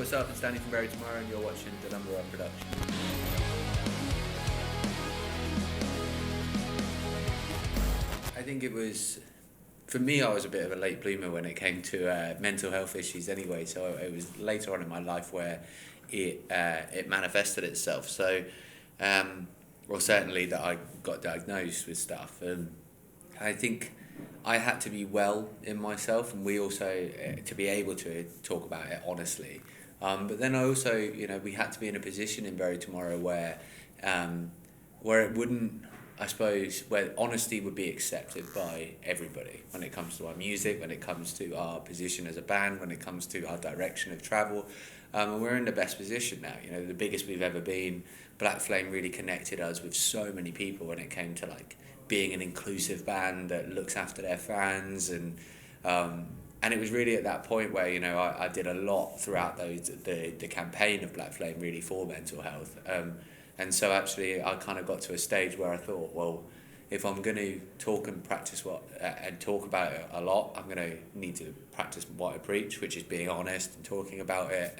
what's up? It's Danny from Very Tomorrow, and you're watching Delambora production. I think it was, for me, I was a bit of a late bloomer when it came to mental health issues anyway, so it was later on in my life where it manifested itself. So, well, certainly that I got diagnosed with stuff. I think I had to be well in myself, and we also, to be able to talk about it honestly. But then I also, we had to be in a position in Very Tomorrow where it wouldn't, I suppose, where honesty would be accepted by everybody when it comes to our music, when it comes to our position as a band, when it comes to our direction of travel. And we're in the best position now, the biggest we've ever been. Black Flame really connected us with so many people when it came to being an inclusive band that looks after their fans, and it was really at that point where I did a lot throughout the campaign of Black Flame really for mental health, and so actually I kind of got to a stage where I thought, well, if I'm going to talk and practice and talk about it a lot, I'm going to need to practice what I preach, which is being honest and talking about it,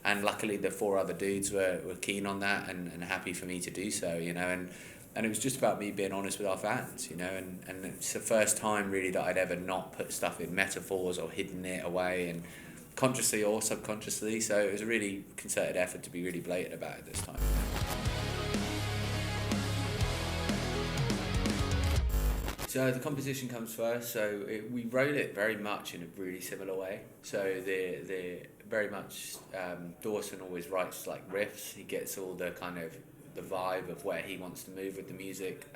and luckily the 4 other dudes were keen on that and happy for me to do so, and it was just about me being honest with our fans, and it's the first time really that I'd ever not put stuff in metaphors or hidden it away, and consciously or subconsciously, so it was a really concerted effort to be really blatant about it this time. So the composition comes first, so we wrote it very much in a really similar way. So the very much, Dawson always writes riffs, he gets all the kind of the vibe of where he wants to move with the music.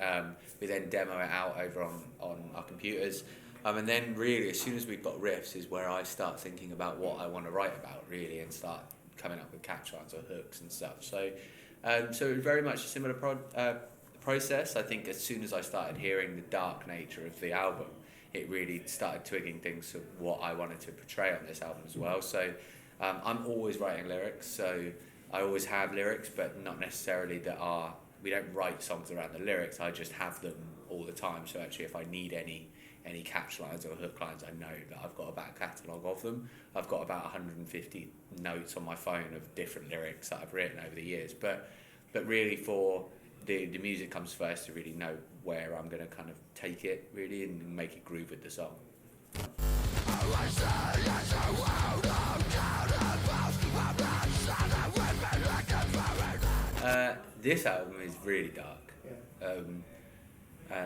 We then demo it out over on our computers. And then really, as soon as we've got riffs is where I start thinking about what I want to write about, really, and start coming up with catchlines or hooks and stuff. So it was very much a similar process. I think as soon as I started hearing the dark nature of the album, it really started twigging things of what I wanted to portray on this album as well. So I'm always writing lyrics, so I always have lyrics, but not necessarily we don't write songs around the lyrics, I just have them all the time. So actually if I need any catch lines or hook lines, I know that I've got a back catalogue of them. I've got about 150 notes on my phone of different lyrics that I've written over the years. But really for the music comes first to really know where I'm going to kind of take it, really, and make it groove with the song. This album is really dark.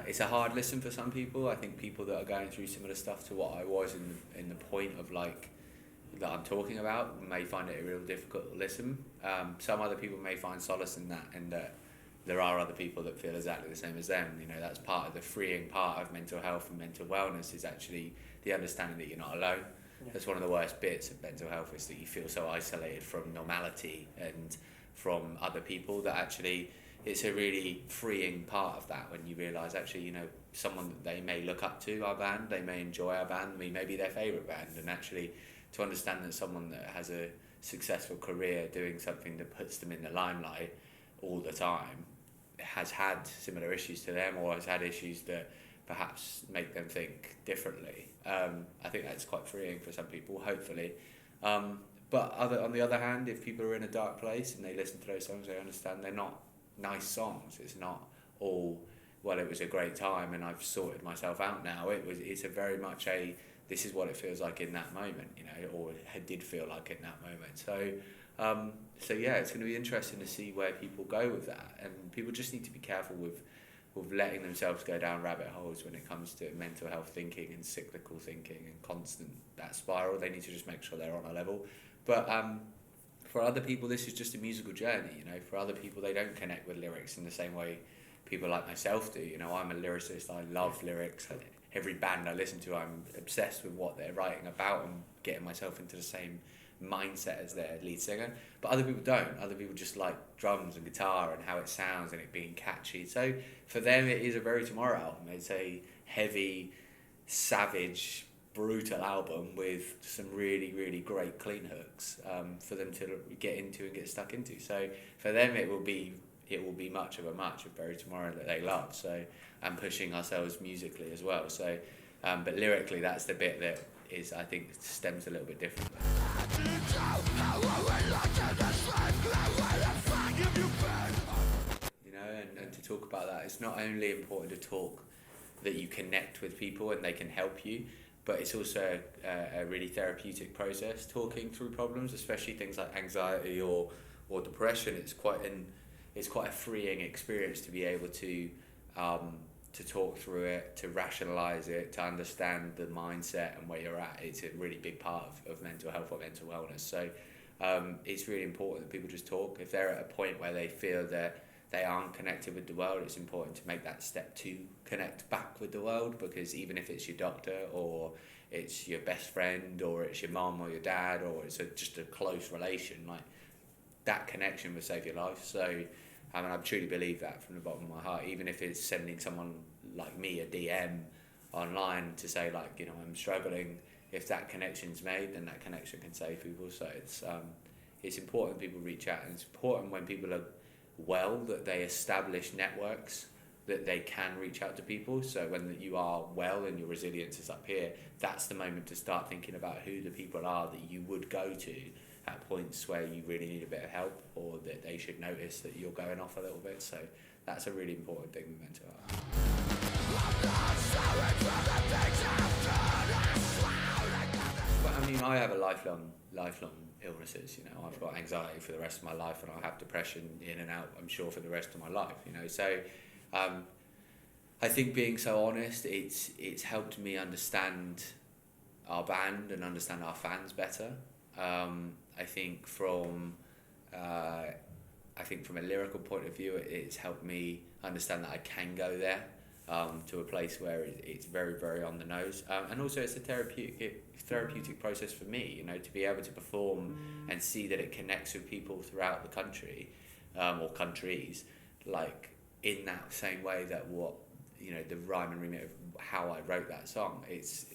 It's a hard listen for some people. I think people that are going through similar stuff to what I was in the point of that I'm talking about may find it a real difficult listen. Some other people may find solace in that, and there are other people that feel exactly the same as them. That's part of the freeing part of mental health and mental wellness, is actually the understanding that you're not alone. Yeah. That's one of the worst bits of mental health, is that you feel so isolated from normality and from other people, that actually it's a really freeing part of that when you realise actually, someone that they may look up to, our band, they may enjoy our band, we may be their favourite band, and actually to understand that someone that has a successful career doing something that puts them in the limelight all the time has had similar issues to them, or has had issues that perhaps make them think differently. I think that's quite freeing for some people, hopefully. But on the other hand, if people are in a dark place and they listen to those songs, they understand they're not nice songs. It's not all, well, it was a great time and I've sorted myself out now. It's a very much this is what it feels like in that moment, or it did feel like in that moment. So yeah, it's going to be interesting to see where people go with that, and people just need to be careful with letting themselves go down rabbit holes when it comes to mental health thinking and cyclical thinking and constant that spiral. They need to just make sure they're on a level. But for other people, this is just a musical journey. For other people, they don't connect with lyrics in the same way people like myself do. I'm a lyricist. I love lyrics. Every band I listen to, I'm obsessed with what they're writing about and getting myself into the same mindset as their lead singer. But other people don't. Other people just like drums and guitar and how it sounds and it being catchy. So for them, it is a Very Tomorrow album. It's a heavy, savage, brutal album with some really, really great clean hooks for them to get into and get stuck into. So for them, it will be much of Very Tomorrow that they love. So, and pushing ourselves musically as well. So, but lyrically, that's the bit that is, I think, stems a little bit differently. You know, and to talk about that, it's not only important to talk that you connect with people and they can help you, but it's also a really therapeutic process talking through problems, especially things like anxiety or depression. It's quite a freeing experience to be able to talk through it, to rationalize it, to understand the mindset and where you're at. It's a really big part of mental health or mental wellness. So it's really important that people just talk. If they're at a point where they feel that they aren't connected with the world, it's important to make that step to connect back with the world, because even if it's your doctor or it's your best friend or it's your mom or your dad or it's just a close relation, like that connection will save your life. So I mean, I truly believe that from the bottom of my heart, even if it's sending someone like me a DM online to say, like, you know, I'm struggling. If that connection's made, then that connection can save people. So it's important people reach out, and it's important when people are well that they establish networks that they can reach out to people. So when you are well and your resilience is up here, that's the moment to start thinking about who the people are that you would go to at points where you really need a bit of help, or that they should notice that you're going off a little bit. So that's a really important thing with mental health. Well, I mean, I have a lifelong illnesses, you know. I've got anxiety for the rest of my life, and I'll have depression in and out, I'm sure, for the rest of my life, you know. So I think being so honest, it's helped me understand our band and understand our fans better. I think from a lyrical point of view, it's helped me understand that I can go there to a place where it's very, very on the nose, and also it's a therapeutic process for me, you know, to be able to perform and see that it connects with people throughout the country, or countries, like in that same way that the rhyme and remit of how I wrote that song,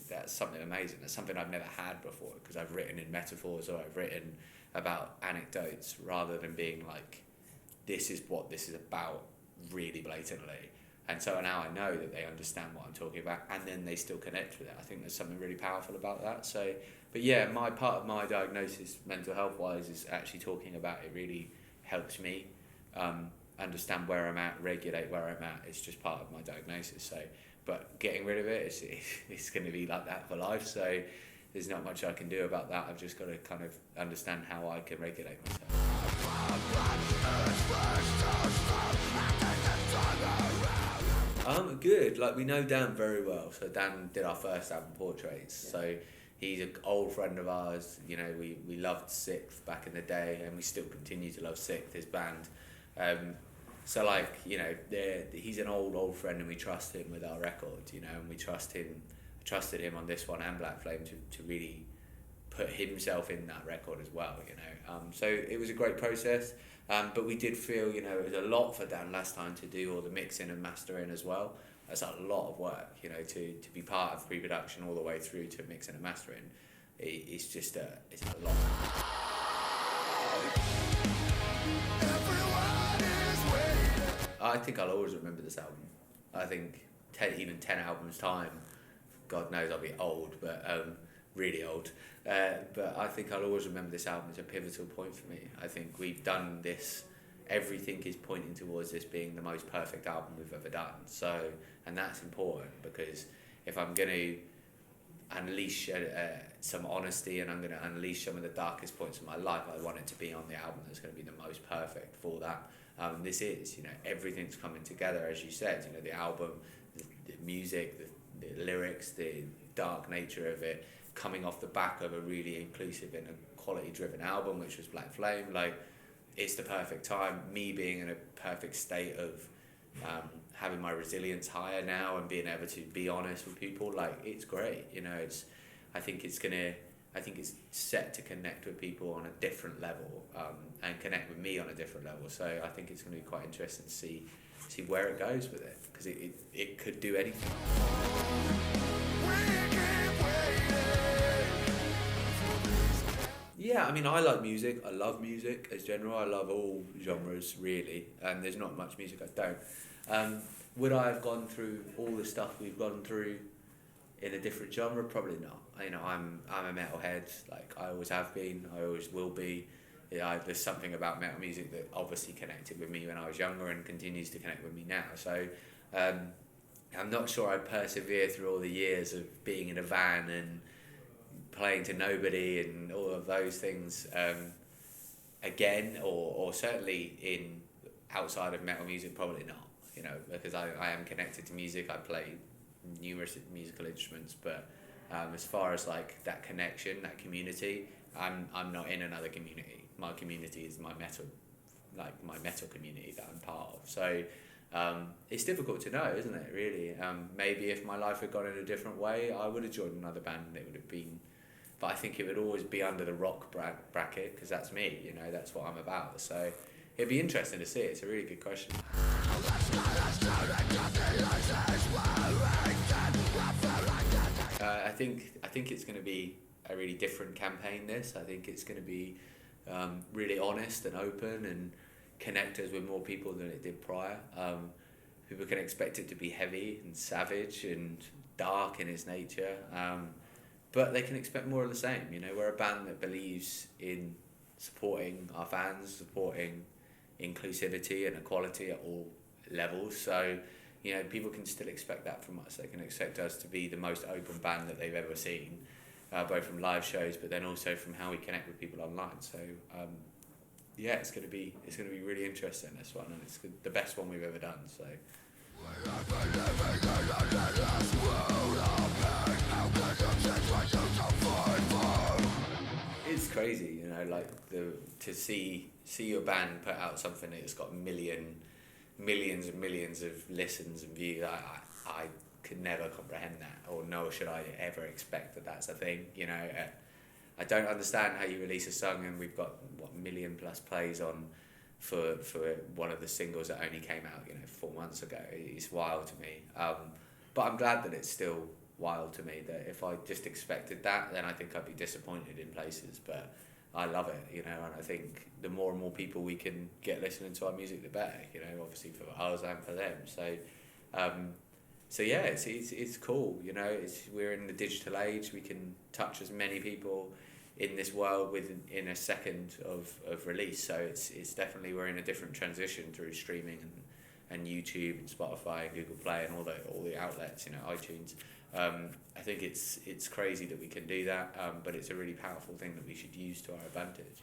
that's something amazing. That's something I've never had before, because I've written in metaphors, or I've written about anecdotes, rather than being like, this is what this is about really blatantly. And so now I know that they understand what I'm talking about, and then they still connect with it. I think there's something really powerful about that. So, but yeah, my part of my diagnosis, mental health wise, is actually talking about it really helps me understand where I'm at, regulate where I'm at. It's just part of my diagnosis. So, but getting rid of it, it's going to be like that for life. So there's not much I can do about that. I've just got to kind of understand how I can regulate myself. Good. Like, we know Dan very well. So Dan did our first album, Portraits. Yeah. So he's an old friend of ours. You know, we loved Sixth back in the day, and we still continue to love Sixth, his band. So, like, you know, he's an old friend, and we trust him with our record, you know, and we trusted him on this one and Black Flame to really put himself in that record as well, you know. So it was a great process, but we did feel, you know, it was a lot for Dan last time to do all the mixing and mastering as well. That's a lot of work, you know, to be part of pre-production all the way through to mixing and mastering. It's a lot. I think I'll always remember this album. I think 10 albums time, God knows I'll be old, but really old. But I think I'll always remember this album as a pivotal point for me. I think we've done this. Everything is pointing towards this being the most perfect album we've ever done. So, and that's important, because if I'm going to unleash some honesty, and I'm going to unleash some of the darkest points of my life, I want it to be on the album that's going to be the most perfect for that. This is, you know, everything's coming together, as you said, you know, the album, the music, the lyrics, the dark nature of it, coming off the back of a really inclusive and a quality-driven album, which was Black Flame. Like, it's the perfect time, me being in a perfect state of having my resilience higher now and being able to be honest with people. Like, it's great, you know. I think it's set to connect with people on a different level, and connect with me on a different level. So I think it's going to be quite interesting to see where it goes with it, because it could do anything. Yeah, I mean, I like music. I love music as general. I love all genres, really, and there's not much music I don't. Would I have gone through all the stuff we've gone through in a different genre, probably not. You know, I'm a metalhead, like I always have been, I always will be. Yeah, there's something about metal music that obviously connected with me when I was younger and continues to connect with me now. So I'm not sure I'd persevere through all the years of being in a van and playing to nobody and all of those things again, or certainly in outside of metal music, probably not. You know, because I am connected to music. I play numerous musical instruments, but as far as like that connection, that community, I'm not in another community. My community is my metal community that I'm part of. So it's difficult to know, isn't it, really? Maybe if my life had gone in a different way, I would have joined another band and it would have been, but I think it would always be under the rock bracket, because that's me, you know, that's what I'm about. So it'd be interesting to see. It's a really good question. I think it's going to be a really different campaign, this. I think it's going to be really honest and open and connect us with more people than it did prior. People can expect it to be heavy and savage and dark in its nature, but they can expect more of the same. You know, we're a band that believes in supporting our fans, supporting inclusivity and equality at all levels. So, you know, people can still expect that from us. They can expect us to be the most open band that they've ever seen, both from live shows, but then also from how we connect with people online. So, yeah, it's gonna be really interesting, this one, and it's the best one we've ever done. So. It's crazy, you know, like to see your band put out something that's got millions and millions of listens and views. I could never comprehend that, or nor should I ever expect that that's a thing. You know, I don't understand how you release a song and we've got 1 million plus plays on for one of the singles that only came out, you know, 4 months ago. It's wild to me. But I'm glad that it's still wild to me. That if I just expected that, then I think I'd be disappointed in places. But I love it, you know, and I think the more and more people we can get listening to our music, the better. You know, obviously for us and for them. So yeah, it's cool. You know, we're in the digital age. We can touch as many people in this world in a second of release. So it's definitely, we're in a different transition through streaming and YouTube and Spotify and Google Play and all the outlets, you know, iTunes. I think it's crazy that we can do that, but it's a really powerful thing that we should use to our advantage.